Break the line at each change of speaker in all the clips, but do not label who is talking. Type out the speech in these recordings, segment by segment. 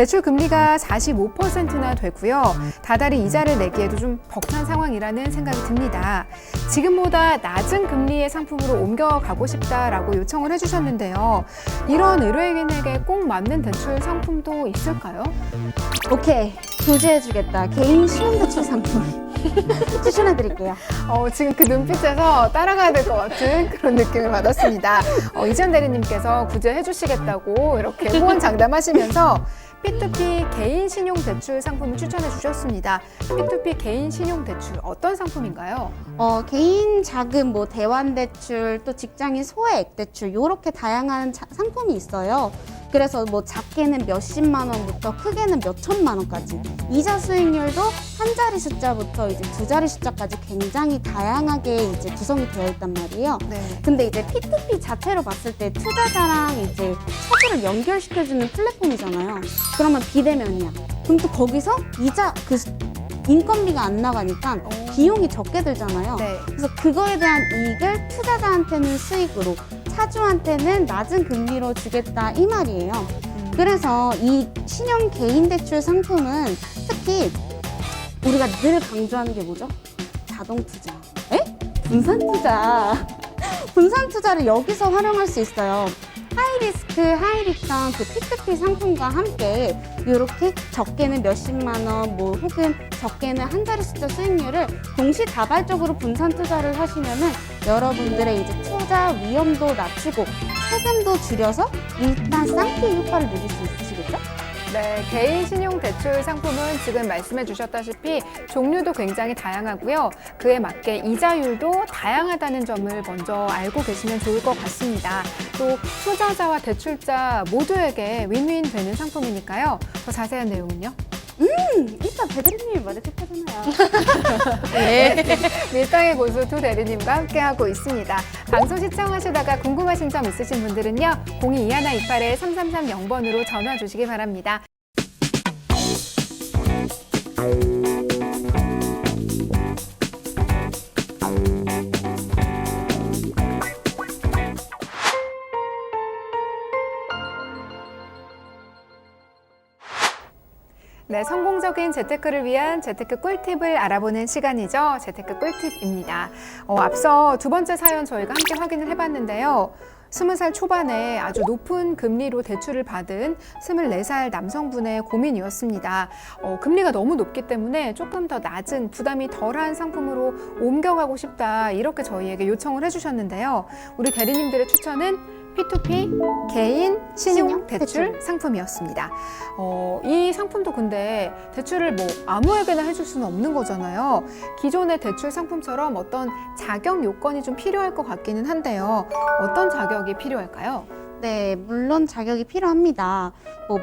대출 금리가 45%나 되고요. 다달이 이자를 내기에도 좀 벅찬 상황이라는 생각이 듭니다. 지금보다 낮은 금리의 상품으로 옮겨가고 싶다라고 요청을 해주셨는데요. 이런 의뢰인에게 꼭 맞는 대출 상품도 있을까요?
오케이, 교제해주겠다. 개인 신용대출 상품 추천해드릴게요.
지금 그 눈빛에서 따라가야 될 것 같은 그런 느낌을 받았습니다. 이지연 대리님께서 구제해 주시겠다고 이렇게 호언장담하시면서 P2P 개인 신용대출 상품을 추천해 주셨습니다. P2P 개인 신용대출 어떤 상품인가요?
개인 자금, 대환대출, 또 직장인 소액 대출 이렇게 다양한 상품이 있어요. 그래서 작게는 몇십만 원부터 크게는 몇천만 원까지 이자 수익률도 한 자리 숫자부터 이제 두 자리 숫자까지 굉장히 다양하게 이제 구성이 되어 있단 말이에요.
네.
근데 이제 P2P 자체로 봤을 때 투자자랑 이제 차주를 연결시켜주는 플랫폼이잖아요. 그러면 비대면이야. 그럼 또 거기서 이자 인건비가 안 나가니까 비용이 적게 들잖아요.
네.
그래서 그거에 대한 이익을 투자자한테는 수익으로, 차주한테는 낮은 금리로 주겠다 이 말이에요. 그래서 이 신용 개인 대출 상품은 특히 우리가 늘 강조하는 게 뭐죠? 자동 투자. 분산 투자. 분산 투자를 여기서 활용할 수 있어요. 하이리스크, 하이리턴 P2P 상품과 함께 이렇게 적게는 몇십만 원, 혹은 적게는 한 자리 숫자 수익률을 동시다발적으로 분산 투자를 하시면은 여러분들의 이제 투자 위험도 낮추고 세금도 줄여서 일단 쌍피 효과를 누릴 수 있으시겠죠?
네, 개인 신용 대출 상품은 지금 말씀해 주셨다시피 종류도 굉장히 다양하고요. 그에 맞게 이자율도 다양하다는 점을 먼저 알고 계시면 좋을 것 같습니다. 또 투자자와 대출자 모두에게 윈윈 되는 상품이니까요. 더 자세한 내용은요?
일단 배드님이 말해 택하잖아요.
네. 밀당의 고수 두 대리님과 함께하고 있습니다. 방송 시청하시다가 궁금하신 점 있으신 분들은요. 022128-3330번으로 전화 주시기 바랍니다. 네, 성공적인 재테크를 위한 재테크 꿀팁을 알아보는 시간이죠. 재테크 꿀팁입니다. 앞서 두 번째 사연 저희가 함께 확인을 해봤는데요. 20살 초반에 아주 높은 금리로 대출을 받은 24살 남성분의 고민이었습니다. 금리가 너무 높기 때문에 조금 더 낮은 부담이 덜한 상품으로 옮겨가고 싶다 이렇게 저희에게 요청을 해주셨는데요. 우리 대리님들의 추천은 P2P 개인 신용 대출 상품이었습니다. 이 상품도 근데 대출을 아무에게나 해줄 수는 없는 거잖아요. 기존의 대출 상품처럼 어떤 자격 요건이 좀 필요할 것 같기는 한데요. 어떤 자격이 필요할까요?
네, 물론 자격이 필요합니다.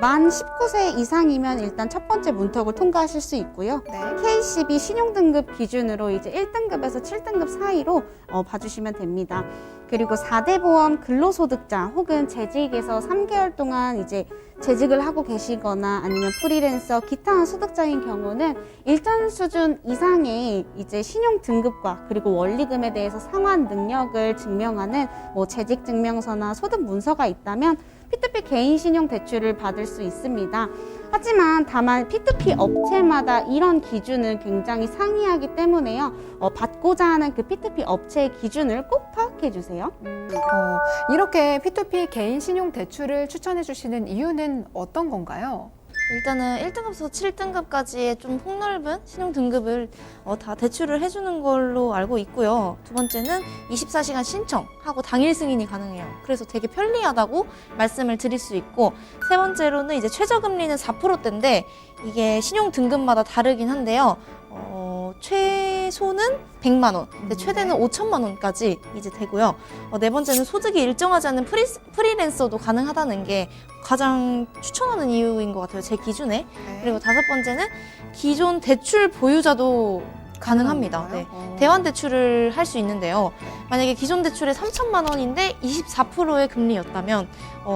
만 19세 이상이면 일단 첫 번째 문턱을 통과하실 수 있고요.
네.
KCB 신용등급 기준으로 이제 1등급에서 7등급 사이로 봐주시면 됩니다. 그리고 4대 보험 근로소득자 혹은 재직에서 3개월 동안 이제 재직을 하고 계시거나 아니면 프리랜서 기타 소득자인 경우는 일정 수준 이상의 이제 신용 등급과 그리고 원리금에 대해서 상환 능력을 증명하는 재직 증명서나 소득 문서가 있다면 P2P 개인 신용 대출을 받을 수 있습니다. 하지만 다만 P2P 업체마다 이런 기준은 굉장히 상이하기 때문에요. 받고자 하는 그 P2P 업체의 기준을 꼭 파악해 주세요.
이렇게 P2P 개인 신용 대출을 추천해 주시는 이유는 어떤 건가요?
일단은 1등급에서 7등급까지의 좀 폭넓은 신용 등급을 다 대출을 해주는 걸로 알고 있고요. 두 번째는 24시간 신청하고 당일 승인이 가능해요. 그래서 되게 편리하다고 말씀을 드릴 수 있고, 세 번째로는 이제 최저금리는 4%대인데 이게 신용 등급마다 다르긴 한데요. 최소는 100만 원, 근데 최대는 5천만 원까지 이제 되고요. 네 번째는 소득이 일정하지 않은 프리랜서도 가능하다는 게 가장 추천하는 이유인 것 같아요, 제 기준에.
네.
그리고 다섯 번째는 기존 대출 보유자도 가능합니다. 네. 대환 대출을 할 수 있는데요. 만약에 기존 대출에 3천만 원인데 24%의 금리였다면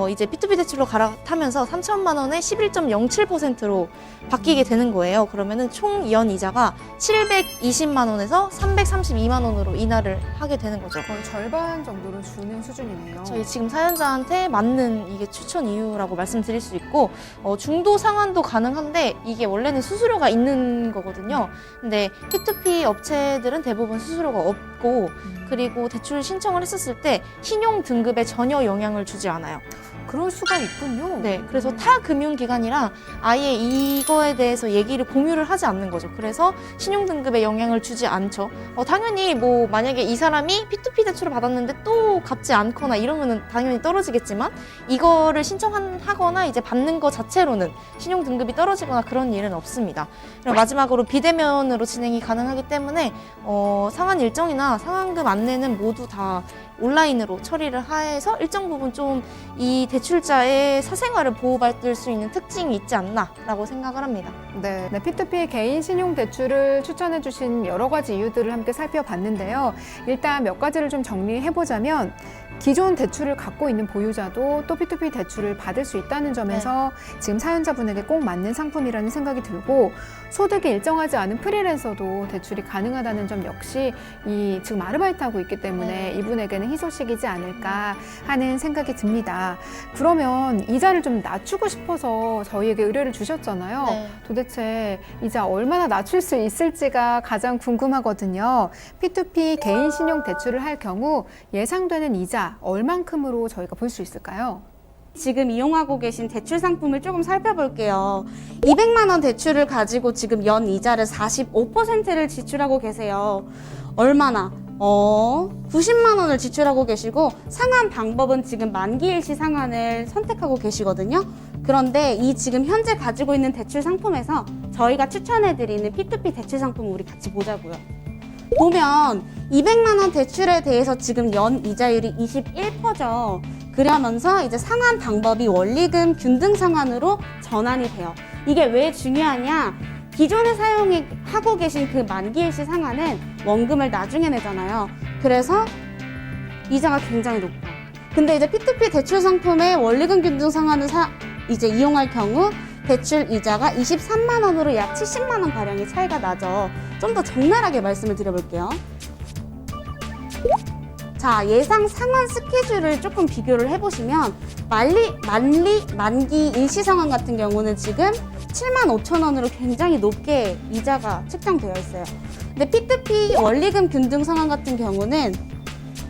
이제 P2P 대출로 갈아타면서 3천만 원에 11.07%로 바뀌게 되는 거예요. 그러면은 총 연 이자가 720만 원에서 332만 원으로 인하를 하게 되는 거죠.
거의 절반 정도로 주는 수준이네요.
저희 지금 사연자한테 맞는 이게 추천 이유라고 말씀드릴 수 있고 중도 상환도 가능한데 이게 원래는 수수료가 있는 거거든요. 근데 P2P 업체들은 대부분 수수료가 없고 그리고 대출 신청을 했었을 때 신용 등급에 전혀 영향을 주지 않아요.
그럴 수가 있군요.
네, 그래서 타 금융기관이랑 아예 이거에 대해서 얘기를 공유를 하지 않는 거죠. 그래서 신용 등급에 영향을 주지 않죠. 당연히 뭐 만약에 이 사람이 P2P 대출을 받았는데 또 갚지 않거나 이러면은 당연히 떨어지겠지만 이거를 신청하거나 이제 받는 것 자체로는 신용 등급이 떨어지거나 그런 일은 없습니다. 그리고 마지막으로 비대면으로 진행이 가능하기 때문에 상환 일정이나 상환금 안내는 모두 다 온라인으로 처리를 해서 일정 부분 좀 이 대출자의 사생활을 보호받을 수 있는 특징이 있지 않나라고 생각을 합니다.
네, P2P 개인 신용 대출을 추천해 주신 여러 가지 이유들을 함께 살펴봤는데요. 일단 몇 가지를 좀 정리해 보자면 기존 대출을 갖고 있는 보유자도 또 P2P 대출을 받을 수 있다는 점에서 지금 사연자분에게 꼭 맞는 상품이라는 생각이 들고 소득이 일정하지 않은 프리랜서도 대출이 가능하다는 점 역시 지금 아르바이트하고 있기 때문에 이분에게는 희소식이지 않을까 하는 생각이 듭니다. 그러면 이자를 좀 낮추고 싶어서 저희에게 의뢰를 주셨잖아요.
네.
도대체 이자 얼마나 낮출 수 있을지가 가장 궁금하거든요. P2P 개인 신용 대출을 할 경우 예상되는 이자 얼만큼으로 저희가 볼 수 있을까요?
지금 이용하고 계신 대출 상품을 조금 살펴볼게요. 200만 원 대출을 가지고 지금 연 이자를 45%를 지출하고 계세요. 얼마나? 90만 원을 지출하고 계시고 상환 방법은 지금 만기일시 상환을 선택하고 계시거든요. 그런데 이 지금 현재 가지고 있는 대출 상품에서 저희가 추천해드리는 P2P 대출 상품 우리 같이 보자고요. 보면 200만 원 대출에 대해서 지금 연 이자율이 21%죠. 그러면서 이제 상환 방법이 원리금 균등 상환으로 전환이 돼요. 이게 왜 중요하냐? 기존에 사용하고 계신 그 만기일시 상환은 원금을 나중에 내잖아요. 그래서 이자가 굉장히 높아요. 근데 이제 P2P 대출 상품의 원리금 균등 상환을 이제 이용할 경우 대출 이자가 23만 원으로 약 70만 원 가량의 차이가 나죠. 좀 더 적나라하게 말씀을 드려볼게요. 자, 예상 상환 스케줄을 조금 비교를 해보시면 만기 일시 상환 같은 경우는 지금 7만 5천 원으로 굉장히 높게 이자가 책정되어 있어요. 근데 P2P 원리금 균등 상환 같은 경우는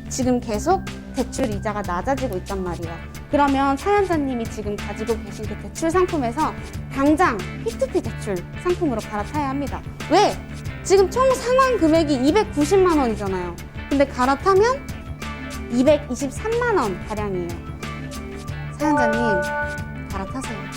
지금 계속 대출 이자가 낮아지고 있단 말이에요. 그러면 사연자님이 지금 가지고 계신 그 대출 상품에서 당장 P2P 대출 상품으로 갈아타야 합니다. 왜? 지금 총 상환 금액이 290만 원이잖아요. 근데 갈아타면 223만 원 가량이에요. 사연자님, 갈아타세요.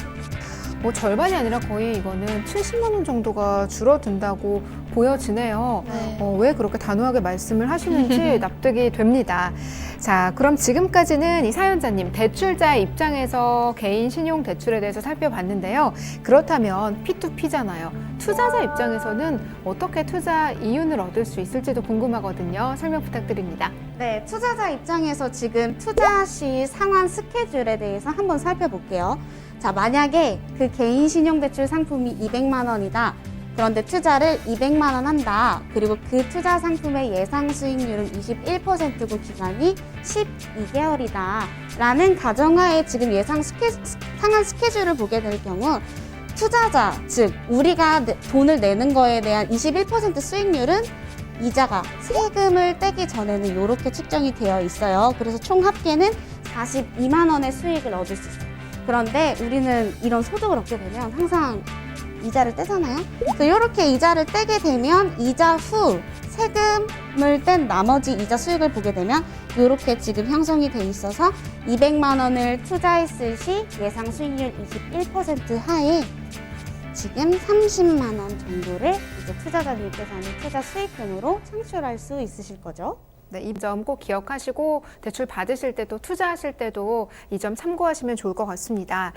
뭐 절반이 아니라 거의 이거는 70만 원 정도가 줄어든다고 보여지네요.
네.
왜 그렇게 단호하게 말씀을 하시는지 납득이 됩니다. 자, 그럼 지금까지는 이 사연자님 대출자의 입장에서 개인 신용 대출에 대해서 살펴봤는데요. 그렇다면 P2P잖아요. 투자자 입장에서는 어떻게 투자 이윤을 얻을 수 있을지도 궁금하거든요. 설명 부탁드립니다.
네, 투자자 입장에서 지금 투자 시 상환 스케줄에 대해서 한번 살펴볼게요. 자, 만약에 그 개인 신용대출 상품이 200만 원이다. 그런데 투자를 200만 원 한다. 그리고 그 투자 상품의 예상 수익률은 21%고 기간이 12개월이다. 라는 가정하에 지금 예상 상환 스케줄을 보게 될 경우 투자자, 즉 우리가 돈을 내는 거에 대한 21% 수익률은 이자가 세금을 떼기 전에는 이렇게 측정이 되어 있어요. 그래서 총 합계는 42만 원의 수익을 얻을 수 있어요. 그런데 우리는 이런 소득을 얻게 되면 항상 이자를 떼잖아요. 그래서 이렇게 이자를 떼게 되면 이자 후 세금을 뗀 나머지 이자 수익을 보게 되면 이렇게 지금 형성이 돼 있어서 200만 원을 투자했을 시 예상 수익률 21% 하에 지금 30만 원 정도를 이제 투자자님께서는 투자 수익금으로 창출할 수 있으실 거죠.
네, 이 점 꼭 기억하시고 대출 받으실 때도 투자하실 때도 이 점 참고하시면 좋을 것 같습니다.